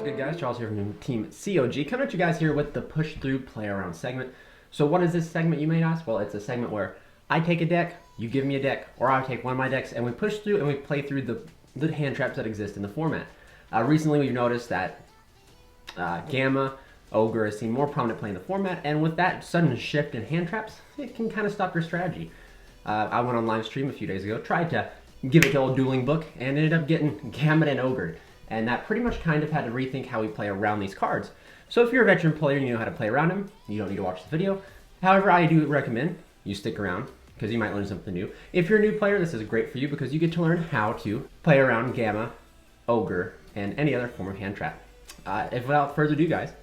good, guys? Charles here from Team COG. Coming at you guys here with the push through play around segment. So what is this segment, you may ask? Well, it's a segment where I take a deck, you give me a deck, or I take one of my decks, and we push through and we play through the hand traps that exist in the format. Recently, we've noticed that Gamma, Ogre has seen more prominent play in the format, and with that sudden shift in hand traps, it can kind of stop your strategy. I went on live stream a few days ago, tried to give it the old dueling book, and ended up getting Gamma and Ogre. And that pretty much kind of had to rethink how we play around these cards. So if you're a veteran player and you know how to play around them, you don't need to watch the video. However, I do recommend you stick around because you might learn something new. If you're a new player, this is great for you because you get to learn how to play around Gamma, Ogre, and any other form of hand trap. Without further ado, guys,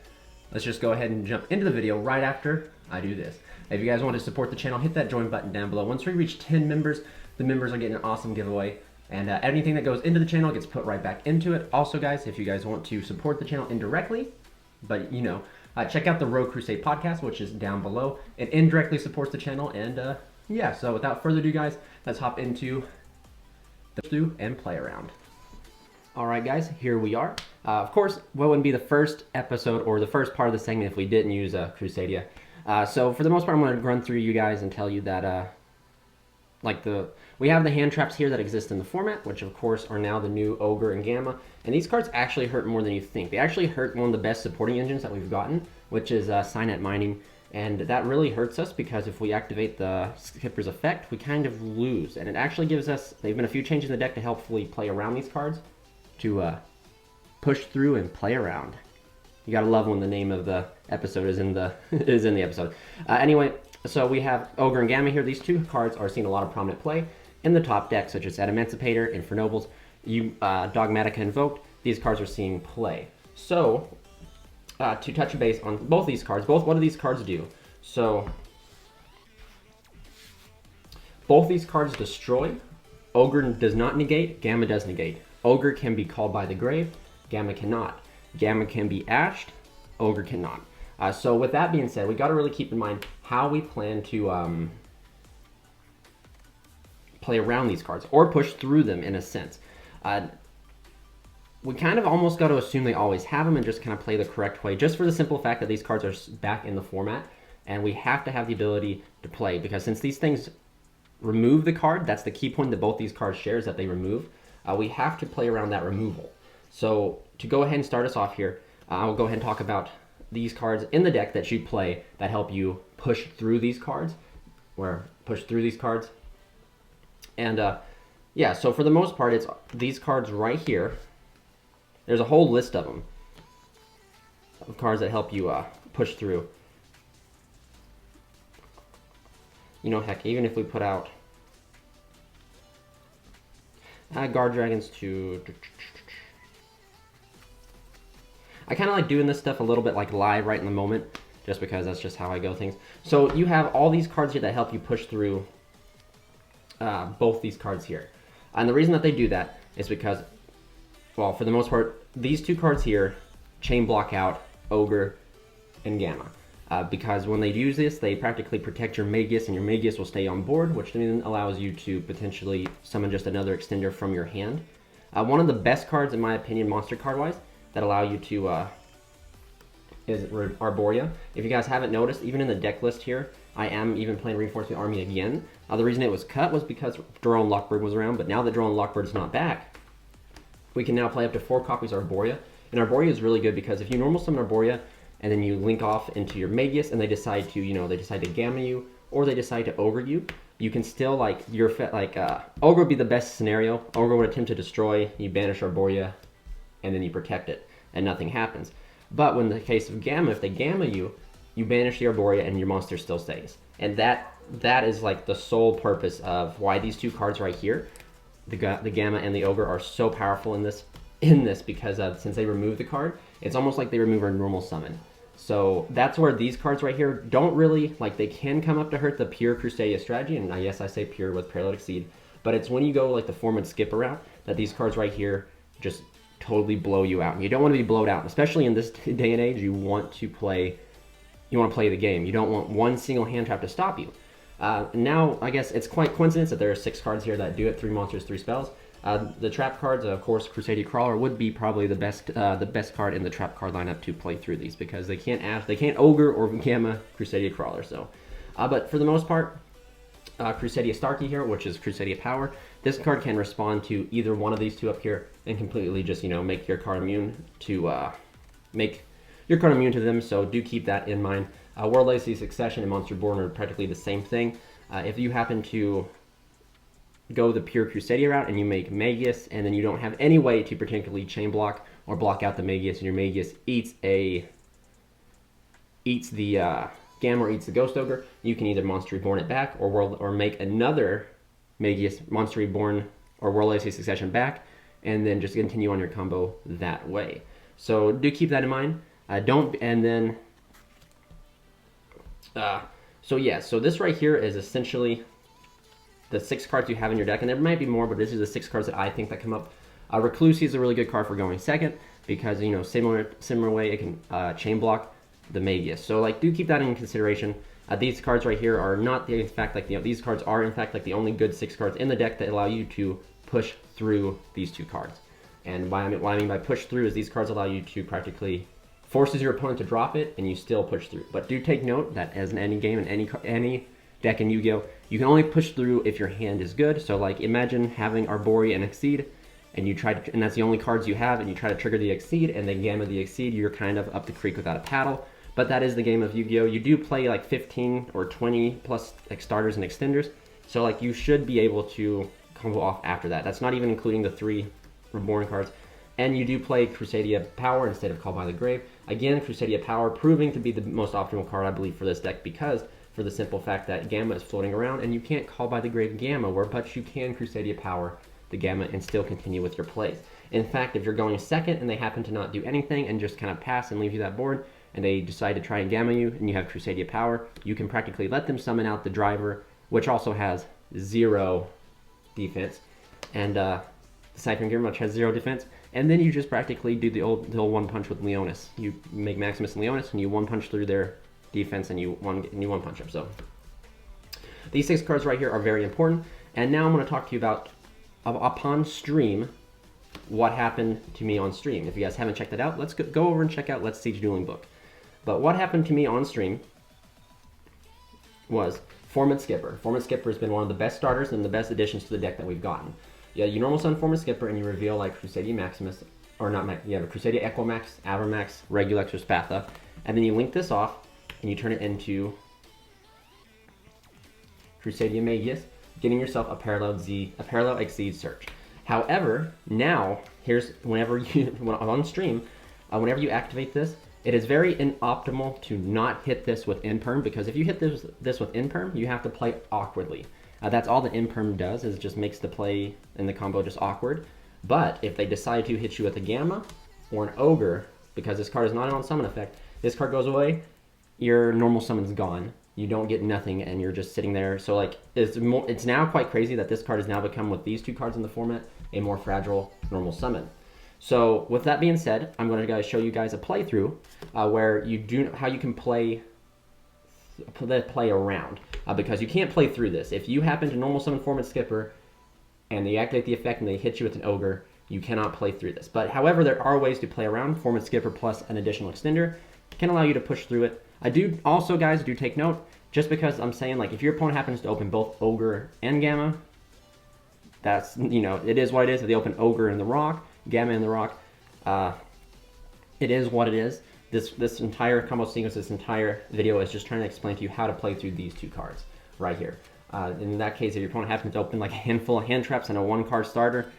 let's just go ahead and jump into the video right after I do this. If you guys want to support the channel, hit that join button down below. Once we reach 10 members, the members are getting an awesome giveaway. And anything that goes into the channel gets put right back into it. Also, guys, if you guys want to support the channel indirectly, but you know, check out the Rogue Crusade podcast, which is down below. It indirectly supports the channel. And yeah, so without further ado, guys, let's hop into the through and play around. All right, guys, here we are. Of course, what wouldn't be the first episode or the first part of the segment if we didn't use Crusadia. So for the most part, I'm going to run through you guys and tell you that we have the hand traps here that exist in the format, which of course are now the new Ogre and Gamma. And these cards actually hurt more than you think. They actually hurt one of the best supporting engines that we've gotten, which is Signet Mining. And that really hurts us because if we activate the Skipper's effect, we kind of lose. And it actually gives us, there've been a few changes in the deck to helpfully play around these cards, to push through and play around. You gotta love when the name of the episode is in the episode. Anyway, so we have Ogre and Gamma here. These two cards are seeing a lot of prominent play in the top deck, such as Emancipator, Infernobles, Dogmatica Invoked. These cards are seeing play. So, to touch base on both these cards, what do these cards do? So, both these cards destroy. Ogre does not negate, Gamma does negate. Ogre can be called by the grave, Gamma cannot. Gamma can be ashed, Ogre cannot. So with that being said, we got to really keep in mind how we plan to play around these cards, or push through them in a sense. We kind of almost got to assume they always have them and just kind of play the correct way, just for the simple fact that these cards are back in the format, and we have to have the ability to play, because since these things remove the card, that's the key point that both these cards share, is that they remove. We have to play around that removal. So to go ahead and start us off here, I'll go ahead and talk about these cards in the deck that you play that help you push through these cards, And yeah, so for the most part, it's these cards right here. There's a whole list of them, of cards that help you push through. You know, heck, even if we put out Guard Dragons to... I kind of like doing this stuff a little bit like live right in the moment, just because that's just how I go things. So you have all these cards here that help you push through both these cards here. And the reason that they do that is because, well, for the most part, these two cards here chain block out Ogre and Gamma. Because when they use this, they practically protect your Magus, and your Magus will stay on board, which then allows you to potentially summon just another extender from your hand. One of the best cards, in my opinion, monster card-wise, that allow you to, is Arborea. If you guys haven't noticed, even in the deck list here, I am even playing Reinforcement Army again. The reason it was cut was because Drone Lockbird was around, but now that Drone Lockbird's not back, we can now play up to 4 copies of Arborea. And Arborea is really good because if you normal summon Arborea, and then you link off into your Magus, and they decide to, you know, they decide to Gamma you, or they decide to Ogre you, you can still, like, Ogre would be the best scenario. Ogre would attempt to destroy, you banish Arborea, and then you protect it, and nothing happens. But when the case of Gamma, if they Gamma you, you banish the Arborea, and your monster still stays. And that is, like, the sole purpose of why these two cards right here, the Gamma and the Ogre, are so powerful in this, because since they remove the card, it's almost like they remove our normal summon. So that's where these cards right here don't really, like, they can come up to hurt the pure Crusadia strategy, and yes, I say pure with Paralytic Seed, but it's when you go like the form and skipper route that these cards right here just totally blow you out. And you don't want to be blowed out, especially in this day and age. You want to play the game. You don't want one single hand trap to stop you. Now, I guess it's quite coincidence that there are 6 cards here that do it, 3 monsters, 3 spells. The trap cards, of course, Crusadia Crawler would be probably the best card in the trap card lineup to play through these, because they can't ogre or gamma Crusadia Crawler. So, but for the most part, Crusadia Starkey here, which is Crusadia Power. This card can respond to either one of these 2 up here and completely just, make your card immune to them. So do keep that in mind. World Legacy Succession and Monster Reborn are practically the same thing. If you happen to go the pure Crusadia route and you make Magius, and then you don't have any way to particularly chain block or block out the Magius, and your Magius eats the Gamma or eats the Ghost Ogre, you can either Monster Reborn it back or make another Magius Monster Reborn or World Legacy Succession back, and then just continue on your combo that way. So do keep that in mind. So this right here is essentially the 6 cards you have in your deck, and there might be more, but this is the 6 cards that I think that come up. Reclusi is a really good card for going second, because similar way it can chain block the Magius. So do keep that in consideration. These cards right here are not these cards are in fact the only good 6 cards in the deck that allow you to push through these 2 cards. And what I mean by push through is these cards allow you to practically forces your opponent to drop it, and you still push through. But do take note that as in any game and any deck in Yu-Gi-Oh, you can only push through if your hand is good. So imagine having Arbori and Exceed, and and that's the only cards you have, and you try to trigger the Exceed and then Gamma the Exceed, you're kind of up the creek without a paddle. But that is the game of Yu-Gi-Oh. You do play 15 or 20 plus starters and extenders, so you should be able to combo off after that. That's not even including the 3 Reborn cards. And you do play Crusadia Power instead of Call by the Grave. Again, Crusadia Power proving to be the most optimal card, I believe, for this deck, because for the simple fact that Gamma is floating around, and you can't Call by the Grave Gamma, but you can Crusadia Power the Gamma and still continue with your plays. In fact, if you're going second and they happen to not do anything and just kind of pass and leave you that board, and they decide to try and Gamma you, and you have Crusadia Power, you can practically let them summon out the Driver, which also has 0 defense, and the Siphon Gear, which has 0 defense. And then you just practically do the old 1-punch with Leonis. You make Maximus and Leonis, and you 1-punch through their defense, and you 1-punch them. So these 6 cards right here are very important. And now I'm going to talk to you about, upon stream, what happened to me on stream. If you guys haven't checked that out, let's go over and check out Let's Siege Dueling book. But what happened to me on stream was Formant Skipper. Formant Skipper has been one of the best starters and the best additions to the deck that we've gotten. Yeah, you normal summon Formant Skipper and you reveal Crusadia Maximus, or not Max, you have a Crusadia Equimax, Avermax, Regulex, or Spatha, and then you link this off and you turn it into Crusadia Magius, getting yourself a parallel Exceed search. However, now here's whenever you activate this, it is very inoptimal to not hit this with Imperm, because if you hit this with Imperm, you have to play awkwardly. That's all the Imperm does, is just makes the play and the combo just awkward. But if they decide to hit you with a Gamma or an Ogre, because this card is not an on-summon effect, this card goes away, your normal summon's gone. You don't get nothing, and you're just sitting there. So it's now quite crazy that this card has now become, with these 2 cards in the format, a more fragile normal summon. So with that being said, I'm going to show you guys a playthrough where how you can play around, because you can't play through this. If you happen to normal summon Formant Skipper and they activate the effect and they hit you with an Ogre, you cannot play through this. But however, there are ways to play around. Formant Skipper plus an additional extender can allow you to push through it. I do also, guys, do take note, just because I'm saying, if your opponent happens to open both Ogre and Gamma, that's, it is what it is. If they open Ogre in the Rock, Gamma in the Rock, it is what it is. This entire combo sequence, this entire video is just trying to explain to you how to play through these 2 cards right here. In that case, if your opponent happens to open a handful of hand traps and a 1-card starter,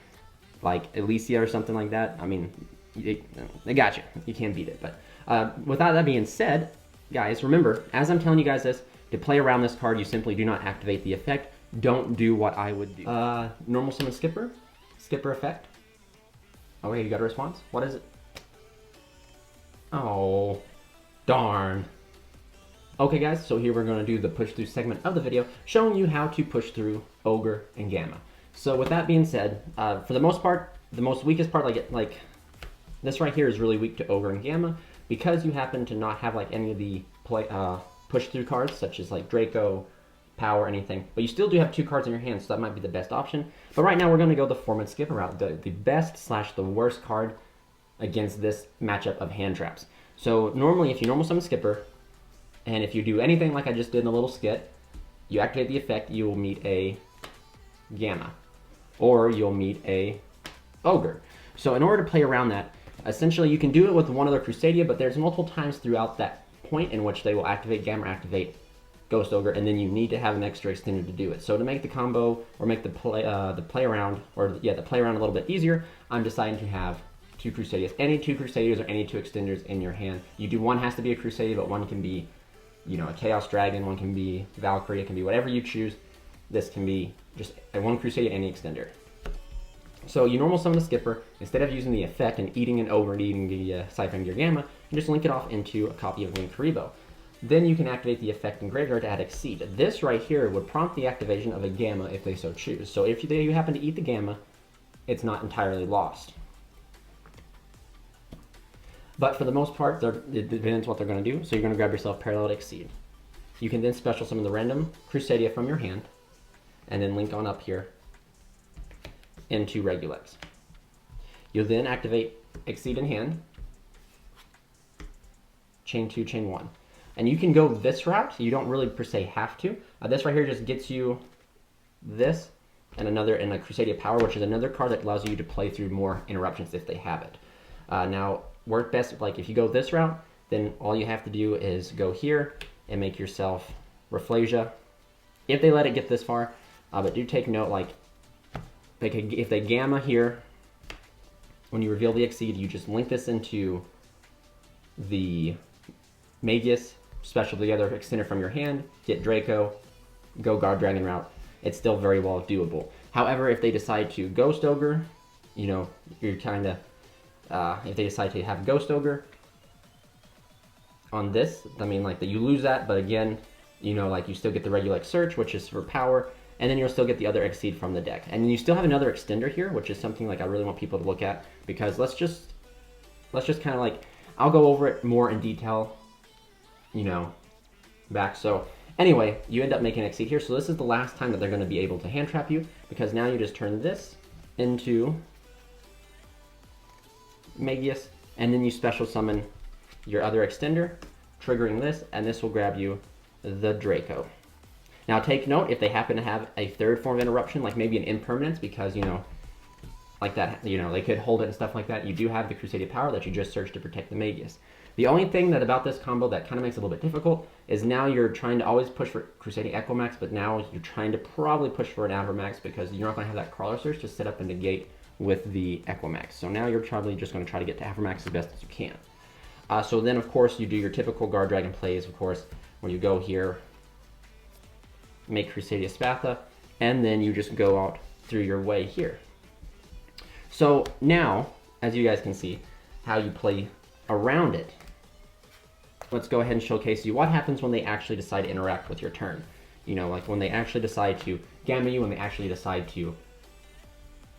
like Elysia or something like that, I mean, they got you. You can't beat it. But without that being said, guys, remember, as I'm telling you guys this, to play around this card, you simply do not activate the effect. Don't do what I would do. Normal summon Skipper. Skipper effect. Oh, wait, you got a response? What is it? Oh, darn. Okay, guys, so here we're going to do the push through segment of the video, showing you how to push through Ogre and Gamma. So with that being said, for the most part, the most weakest part, like this right here is really weak to Ogre and Gamma, because you happen to not have any of the push through cards, such as Draco, power, anything. But you still do have 2 cards in your hand, so that might be the best option. But right now we're going to go the Foreman Skipper route, the best / the worst card against this matchup of hand traps. So normally if you normal summon Skipper, and if you do anything like I just did in the little skit, you activate the effect, you will meet a Gamma. Or you'll meet a Ogre. So in order to play around that, essentially you can do it with one other Crusadia, but there's multiple times throughout that point in which they will activate Gamma or activate Ghost Ogre, and then you need to have an extra extender to do it. So to make the combo, or make the play around a little bit easier, I'm deciding to have 2 Crusadias. Any 2 Crusadias or any 2 extenders in your hand. One has to be a Crusadia, but one can be, a Chaos Dragon, one can be Valkyrie, it can be whatever you choose. This can be just one Crusadia, any extender. So you normal summon the Skipper. Instead of using the effect and eating an Ogre and eating the Ciphering Gear Gamma, you just link it off into a copy of Linkuriboh. Then you can activate the effect in Graveyard to add Exceed. This right here would prompt the activation of a Gamma if they so choose. So if you happen to eat the Gamma, it's not entirely lost. But for the most part, it depends what they're going to do. So you're going to grab yourself Parallel to Exceed. You can then special summon the random Crusadia from your hand, and then link on up here into Regulex. You'll then activate Exceed in hand, chain 2, chain 1. And you can go this route. You don't really per se have to. This right here just gets you this and a Crusadia Power, which is another card that allows you to play through more interruptions if they have it. Now, work best, like if you go this route, then all you have to do is go here and make yourself Rafflesia, if they let it get this far. But do take note, like, if they Gamma here, when you reveal the Exceed, you just link this into the Magus, special the other extender from your hand, get Draco, go Guard Dragon route. It's still very well doable. However, if they decide to Ghost Ogre, you're kind of, if they decide to have Ghost Ogre on this, you lose that, but again, you still get the Regulex Search, which is for power, and then you'll still get the other Exceed from the deck. And you still have another extender here, which is something I really want people to look at, because let's just kind of I'll go over it more in detail, back. So anyway, you end up making Exceed here. So this is the last time that they're going to be able to hand trap you, because now you just turn this into Magus, and then you special summon your other extender, triggering this, and this will grab you the Draco. Now take note, if they happen to have a third form of interruption, like maybe an impermanence, because, like that, they could hold it and stuff like that, you do have the Crusadia Power that you just searched to protect the Magus. The only thing about this combo that kind of makes it a little bit difficult is now you're trying to always push for Crusadia Equimax, but now you're trying to probably push for an Avermax, because you're not going to have that Crawler Search to set up and negate with the Equimax. So now you're probably just going to try to get to Avermax as best as you can. So then, of course, you do your typical Guard Dragon plays, of course, where you go here, make Crusadia Spatha, and then you just go out through your way here. So now, as you guys can see, how you play around it. Let's go ahead and showcase you what happens when they actually decide to interact with your turn. Like when they actually decide to Gamma you, when they actually decide to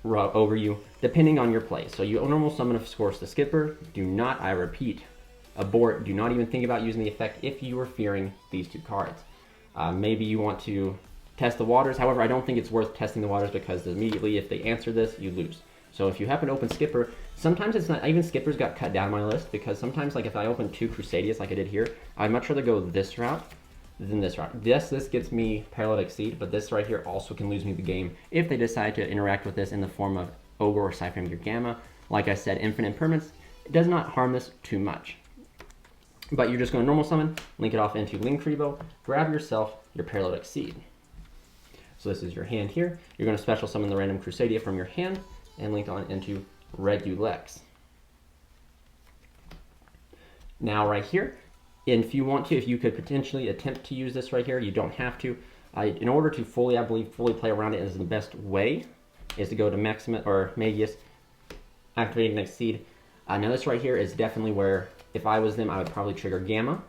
Ogre you, depending on your play. So you normal summon, of course, the Skipper. Do not, I repeat, abort. Do not even think about using the effect if you are fearing these 2 cards. Maybe you want to test the waters. However, I don't think it's worth testing the waters, because immediately if they answer this, you lose. So if you happen to open Skipper, sometimes it's not, even Skippers got cut down my list, because sometimes, like if I open 2 Crusadias like I did here, I'd much rather go this route than this route. Yes, this gets me Parallel to Exceed, but this right here also can lose me the game if they decide to interact with this in the form of Ogre or Ciphering Gear Gamma. Like I said, Infinite Impermanence, it does not harm this too much. But you're just going to normal summon, link it off into Linkuriboh, grab yourself your Parallel to Exceed. So this is your hand here. You're going to special summon the random Crusadia from your hand and link on into Regulex. Now right here, if you want to, if you could potentially attempt to use this right here, you don't have to. In order to fully play around it, is the best way is to go to Maximus or Magus, activating Exceed. Now this right here is definitely where, if I was them, I would probably trigger Gamma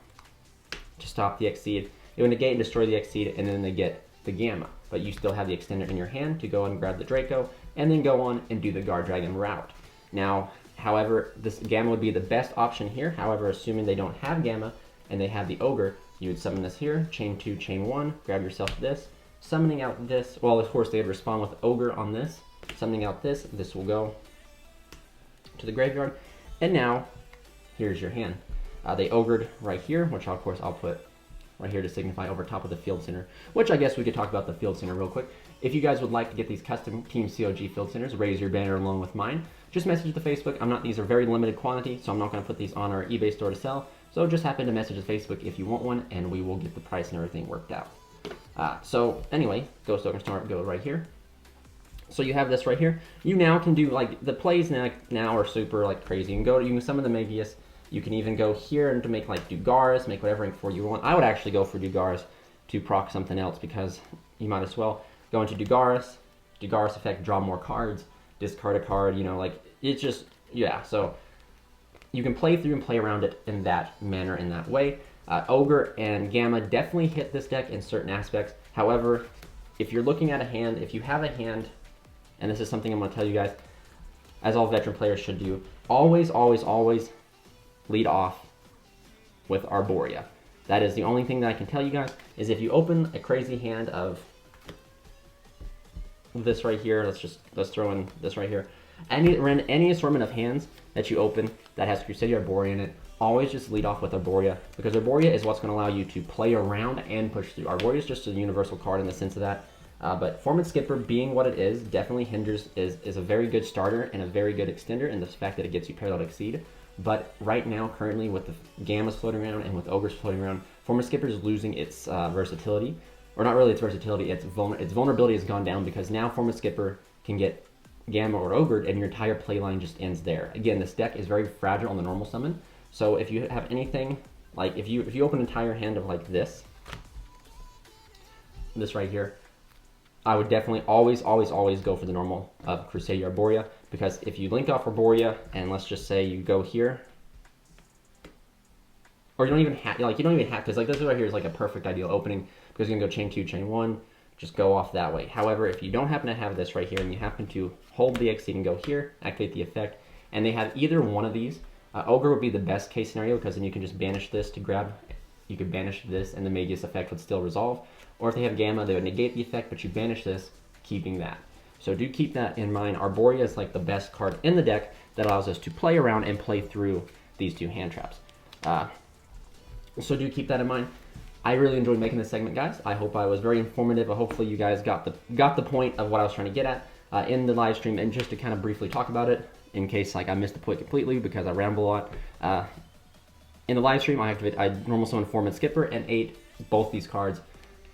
to stop the Exceed. It would negate and destroy the Exceed, and then they get the Gamma. But you still have the extender in your hand to go and grab the Draco, and then go on and do the Guard Dragon route. Now, however, this Gamma would be the best option here. However, assuming they don't have Gamma and they have the Ogre, you would summon this here, chain 2, chain 1, grab yourself this, summoning out this. Well, of course, they would respond with Ogre on this, summoning out this. This will go to the graveyard. And now, here's your hand. They ogred right here, which of course I'll put right here to signify over top of the field center, which I guess we could talk about the field center real quick. If you guys would like to get these custom Team COG field centers, raise your banner along with mine, just message the Facebook. These are very limited quantity, so I'm not going to put these on our eBay store to sell. So just happen to message the Facebook if you want one, and we will get the price and everything worked out. So anyway, Ghost Token Start go right here. So you have this right here. You now can do, like, the plays now are super, like, crazy. You can summon the Magius. You can even go here and to make, like, Dugaris, make whatever for you want. I would actually go for Dugaris to proc something else, because you might as well go into Dugaris effect, draw more cards, discard a card, you know, like, it's just, yeah. So you can play through and play around it in that manner, in that way. Ogre and Gamma definitely hit this deck in certain aspects. However, if you're looking at a hand, if you have a hand, and this is something I'm going to tell you guys, as all veteran players should do, always, always, always lead off with Arborea. That is the only thing that I can tell you guys, is if you open a crazy hand of this right here, let's throw in this right here, any assortment of hands that you open that has Crusadia Arborea in it, always just lead off with Arborea, because Arborea is what's going to allow you to play around and push through. Arborea is just a universal card in the sense of that. But Formant Skipper, being what it is, definitely hinders, is a very good starter and a very good extender in the fact that it gets you Parallel Exceed. But right now, currently, with the Gammas floating around and with Ogres floating around, Formant Skipper is losing its versatility. Or not really its versatility, its vulnerability has gone down, because now Formant Skipper can get Gamma or Ogre and your entire play line just ends there. Again, this deck is very fragile on the normal summon. So if you have anything, like if you open an entire hand of like this right here, I would definitely always, always, always go for the normal of Crusadia Arborea, because if you link off Arborea, and let's just say you go here, or you don't even have, because like this right here is like a perfect ideal opening, because you can go chain 2, chain 1, just go off that way. However, if you don't happen to have this right here, and you happen to hold the Exceed and go here, activate the effect, and they have either one of these, Ogre would be the best case scenario, because then you can just banish this to grab, you could banish this and the Magius effect would still resolve. Or if they have Gamma, they would negate the effect, but you banish this, keeping that. So do keep that in mind. Arborea is like the best card in the deck that allows us to play around and play through these two hand traps. So do keep that in mind. I really enjoyed making this segment, guys. I hope I was very informative. Hopefully you guys got the point of what I was trying to get at in the live stream, and just to kind of briefly talk about it, in case like I missed the point completely because I ramble a lot. In the live stream, I normal summon Formant Skipper and 8 both these cards,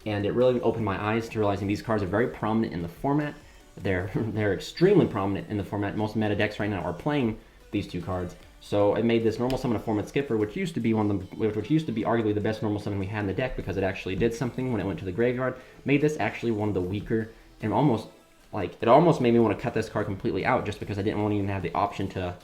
and it really opened my eyes to realizing these cards are very prominent in the format. They're extremely prominent in the format. Most meta decks right now are playing these two cards. So I made this normal summon of Formant Skipper, which used to be arguably the best normal summon we had in the deck, because it actually did something when it went to the graveyard. Made this actually one of the weaker, and it almost made me want to cut this card completely out, just because I didn't want to even have the option to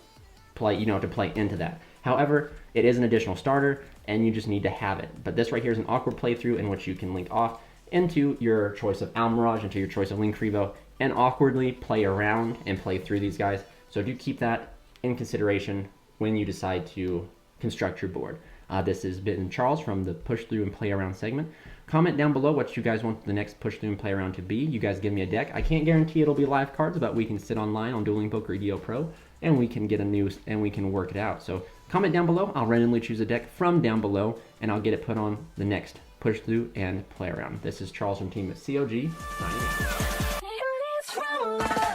play, to play into that. However, it is an additional starter, and you just need to have it. But this right here is an awkward playthrough in which you can link off into your choice of Almirage, into your choice of Linkuriboh, and awkwardly play around and play through these guys. So do keep that in consideration when you decide to construct your board. This has been Charles from the Push Through and Play Around segment. Comment down below what you guys want the next Push Through and Play Around to be. You guys give me a deck. I can't guarantee it'll be live cards, but we can sit online on Dueling Book or YuGiOh Pro, and we can get and we can work it out. So comment down below. I'll randomly choose a deck from down below, and I'll get it put on the next Push Through and Play Around. This is Charles from Team COG, signing out.